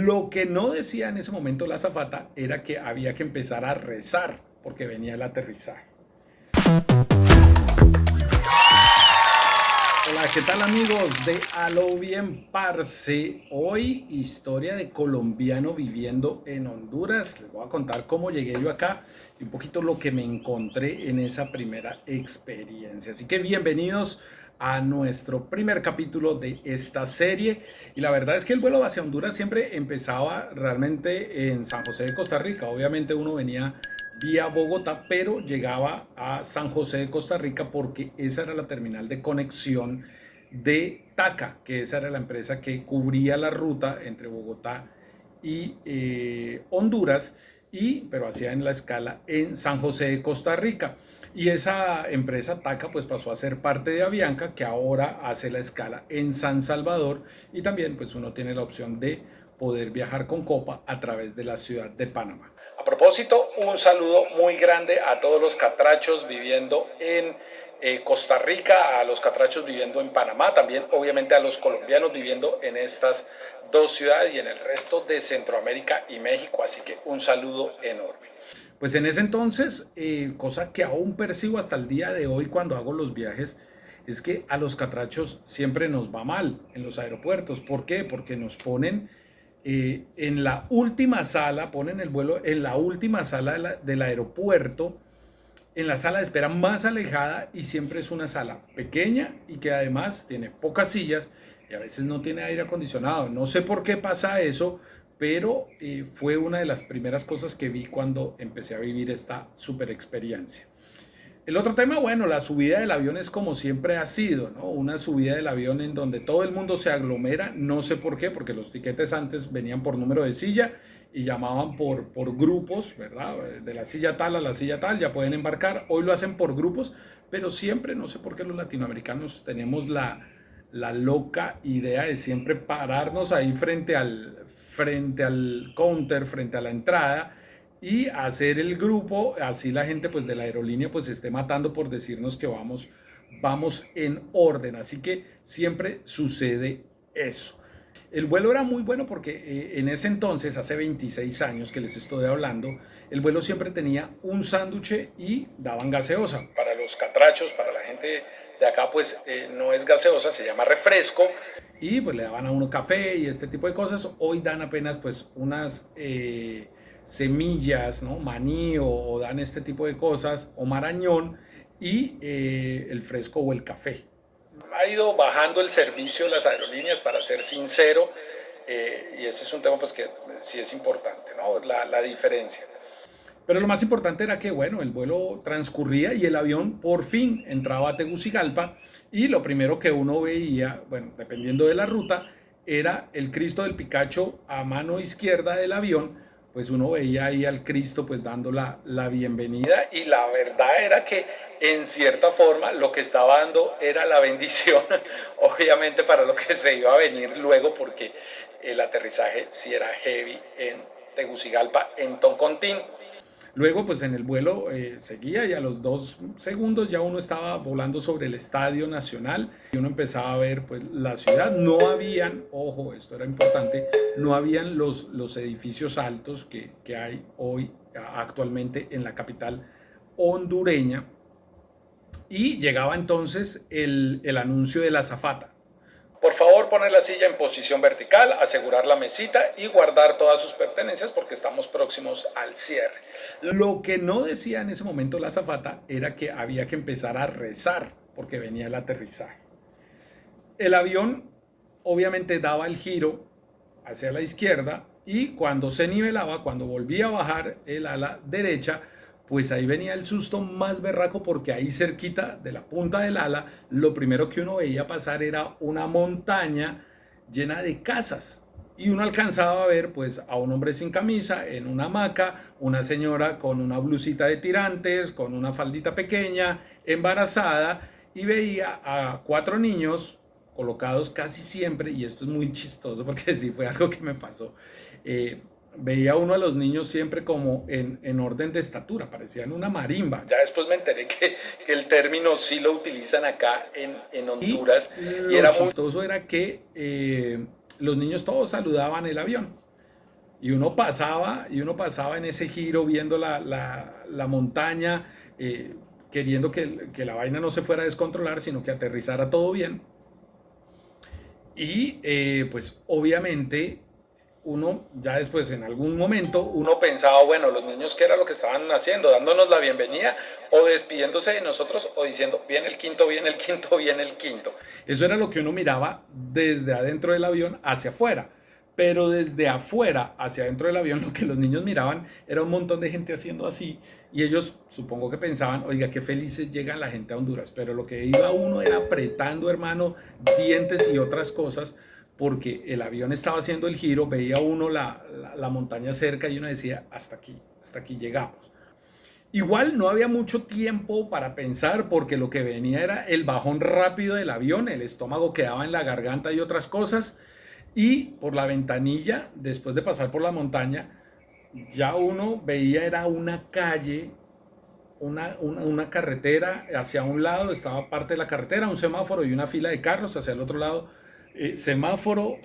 Lo que no decía en ese momento la azafata era que había que empezar a rezar porque venía el aterrizaje. Hola, ¿qué tal amigos de A lo bien parce? Hoy historia de colombiano viviendo en Honduras. Les voy a contar cómo llegué yo acá y un poquito lo que me encontré en esa primera experiencia. Así que bienvenidos a nuestro primer capítulo de esta serie. Y la verdad es que el vuelo hacia Honduras siempre empezaba realmente en San José de Costa Rica. Obviamente uno venía vía Bogotá, pero llegaba a San José de Costa Rica porque esa era la terminal de conexión de TACA, que esa era la empresa que cubría la ruta entre Bogotá y Honduras, pero hacía en la escala en San José de Costa Rica. Y esa empresa TACA pues pasó a ser parte de Avianca, que ahora hace la escala en San Salvador, y también pues uno tiene la opción de poder viajar con Copa a través de la ciudad de Panamá. A propósito, un saludo muy grande a todos los catrachos viviendo en Costa Rica, a los catrachos viviendo en Panamá, también obviamente a los colombianos viviendo en estas dos ciudades y en el resto de Centroamérica y México, así que un saludo enorme. Pues en ese entonces, cosa que aún percibo hasta el día de hoy cuando hago los viajes, es que a los catrachos siempre nos va mal en los aeropuertos. ¿Por qué? Porque nos ponen en la última sala, ponen el vuelo en la última sala del aeropuerto, en la sala de espera más alejada, y siempre es una sala pequeña y que además tiene pocas sillas y a veces no tiene aire acondicionado. No sé por qué pasa eso, pero fue una de las primeras cosas que vi cuando empecé a vivir esta super experiencia. El otro tema, bueno, la subida del avión es como siempre ha sido, ¿no? Una subida del avión en donde todo el mundo se aglomera, no sé por qué, porque los tiquetes antes venían por número de silla y llamaban por grupos, ¿verdad? De la silla tal a la silla tal, ya pueden embarcar. Hoy lo hacen por grupos, pero siempre, no sé por qué los latinoamericanos tenemos la loca idea de siempre pararnos ahí frente al counter, frente a la entrada, y hacer el grupo, así la gente pues de la aerolínea pues se esté matando por decirnos que vamos en orden. Así que siempre sucede eso. El vuelo era muy bueno porque en ese entonces, hace 26 años que les estoy hablando, el vuelo siempre tenía un sándwich y daban gaseosa. Para los catrachos, para la gente de acá, pues no es gaseosa, se llama refresco. Y pues le daban a uno café y este tipo de cosas. Hoy dan apenas pues unas semillas, ¿no? Maní o dan este tipo de cosas, o marañón, y el fresco o el café. Ha ido bajando el servicio de las aerolíneas, para ser sincero, y ese es un tema pues que sí es importante, ¿no? La diferencia. Pero lo más importante era que, bueno, el vuelo transcurría y el avión por fin entraba a Tegucigalpa, y lo primero que uno veía, bueno, dependiendo de la ruta, era el Cristo del Picacho a mano izquierda del avión. Pues uno veía ahí al Cristo pues dando la bienvenida, y la verdad era que en cierta forma lo que estaba dando era la bendición, obviamente para lo que se iba a venir luego, porque el aterrizaje sí era heavy en Tegucigalpa, en Toncontín. Luego, pues en el vuelo seguía, y a los 2 segundos ya uno estaba volando sobre el Estadio Nacional y uno empezaba a ver pues la ciudad. No habían, ojo, esto era importante, no habían los edificios altos que hay hoy actualmente en la capital hondureña. Y llegaba entonces el anuncio de la azafata. Por favor, poner la silla en posición vertical, asegurar la mesita y guardar todas sus pertenencias porque estamos próximos al cierre. Lo que no decía en ese momento la azafata era que había que empezar a rezar porque venía el aterrizaje. El avión obviamente daba el giro hacia la izquierda, y cuando se nivelaba, cuando volvía a bajar el ala derecha, pues ahí venía el susto más berraco, porque ahí cerquita de la punta del ala, lo primero que uno veía pasar era una montaña llena de casas. Y uno alcanzaba a ver pues a un hombre sin camisa en una hamaca, una señora con una blusita de tirantes, con una faldita pequeña, embarazada, y veía a 4 niños colocados casi siempre, y esto es muy chistoso porque sí fue algo que me pasó, veía uno a los niños siempre como en orden de estatura, parecían una marimba. Ya después me enteré que el término sí lo utilizan acá en Honduras. Y lo era chistoso era que los niños todos saludaban el avión. Y uno pasaba en ese giro viendo la montaña, queriendo que la vaina no se fuera a descontrolar, sino que aterrizara todo bien. Y pues obviamente uno ya después en algún momento uno pensaba, bueno, los niños qué era lo que estaban haciendo, dándonos la bienvenida o despidiéndose de nosotros o diciendo, viene el quinto, viene el quinto, viene el quinto. Eso era lo que uno miraba desde adentro del avión hacia afuera. Pero desde afuera hacia adentro del avión lo que los niños miraban era un montón de gente haciendo así y ellos supongo que pensaban, oiga, qué felices llega la gente a Honduras, pero lo que iba uno era apretando, hermano, dientes y otras cosas porque el avión estaba haciendo el giro, veía uno la montaña cerca y uno decía, hasta aquí llegamos. Igual no había mucho tiempo para pensar porque lo que venía era el bajón rápido del avión, el estómago quedaba en la garganta y otras cosas. Y por la ventanilla, después de pasar por la montaña, ya uno veía era una calle, una carretera, hacia un lado estaba parte de la carretera, un semáforo y una fila de carros, hacia el otro lado semáforo,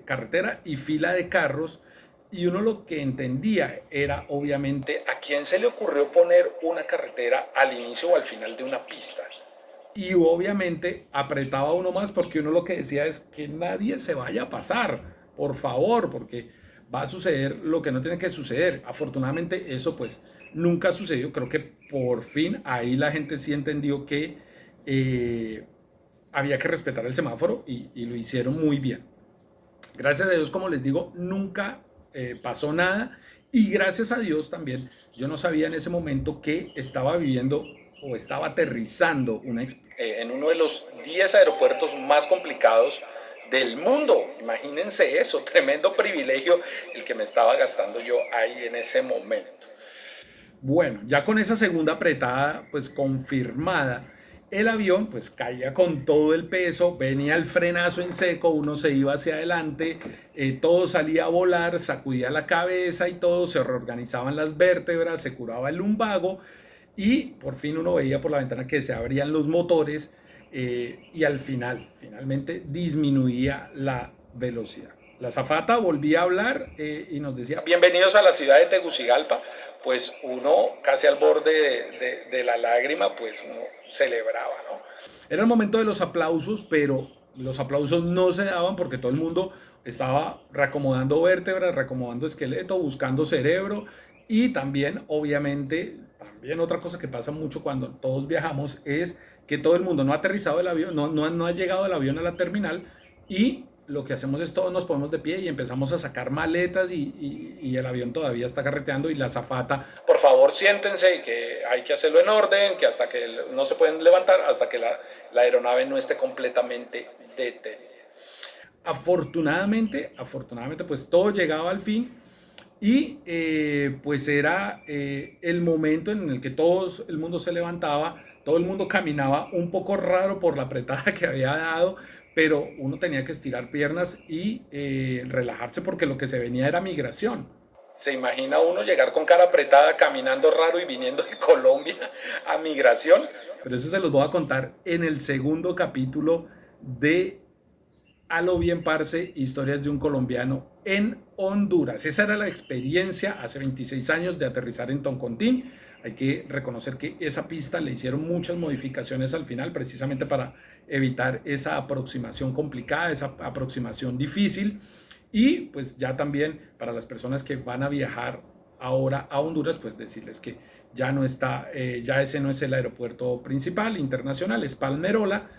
carretera y fila de carros. Y uno lo que entendía era obviamente a quién se le ocurrió poner una carretera al inicio o al final de una pista. Y obviamente apretaba uno más porque uno lo que decía es que nadie se vaya a pasar, por favor, porque va a suceder lo que no tiene que suceder. Afortunadamente eso pues nunca sucedió. Creo que por fin ahí la gente sí entendió que había que respetar el semáforo y lo hicieron muy bien. Gracias a Dios, como les digo, nunca pasó nada y gracias a Dios también yo no sabía en ese momento que estaba viviendo o estaba aterrizando en uno de los 10 aeropuertos más complicados del mundo. Imagínense eso, tremendo privilegio el que me estaba gastando yo ahí en ese momento. Bueno, ya con esa segunda apretada, pues confirmada, el avión pues caía con todo el peso, venía el frenazo en seco, uno se iba hacia adelante, todo salía a volar, sacudía la cabeza y todo, se reorganizaban las vértebras, se curaba el lumbago y por fin uno veía por la ventana que se abrían los motores y finalmente disminuía la velocidad. La azafata volvía a hablar y nos decía, bienvenidos a la ciudad de Tegucigalpa, pues uno casi al borde de la lágrima, pues uno celebraba, ¿no? Era el momento de los aplausos, pero los aplausos no se daban porque todo el mundo estaba reacomodando vértebras, reacomodando esqueleto, buscando cerebro y también, obviamente, también otra cosa que pasa mucho cuando todos viajamos es que todo el mundo no ha aterrizado el avión, no ha llegado el avión a la terminal y lo que hacemos es todos nos ponemos de pie y empezamos a sacar maletas y el avión todavía está carreteando y la azafata, por favor siéntense, que hay que hacerlo en orden, que hasta que no se pueden levantar, hasta que la aeronave no esté completamente detenida. Afortunadamente pues todo llegaba al fin y pues era el momento en el que todo el mundo se levantaba, todo el mundo caminaba un poco raro por la apretada que había dado, pero uno tenía que estirar piernas y relajarse porque lo que se venía era migración. ¿Se imagina uno llegar con cara apretada, caminando raro y viniendo de Colombia a migración? Pero eso se los voy a contar en el segundo capítulo de A lo bien, parce, historias de un colombiano en Honduras. Esa era la experiencia hace 26 años de aterrizar en Toncontín. Hay que reconocer que esa pista le hicieron muchas modificaciones al final, precisamente para evitar esa aproximación complicada, esa aproximación difícil. Y pues ya también para las personas que van a viajar ahora a Honduras, pues decirles que ya no está, ya ese no es el aeropuerto principal internacional, es Palmerola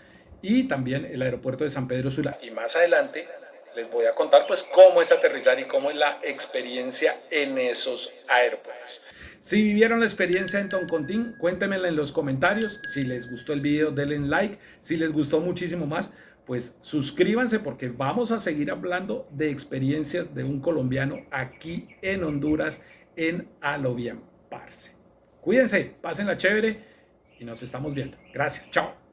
y también el aeropuerto de San Pedro Sula. Y más adelante les voy a contar pues cómo es aterrizar y cómo es la experiencia en esos aeropuertos. Si vivieron la experiencia en Toncontín, cuéntenmela en los comentarios. Si les gustó el video, denle like. Si les gustó muchísimo más, pues suscríbanse porque vamos a seguir hablando de experiencias de un colombiano aquí en Honduras en A lo bien, parce. Cuídense, pásenla chévere y nos estamos viendo. Gracias, chao.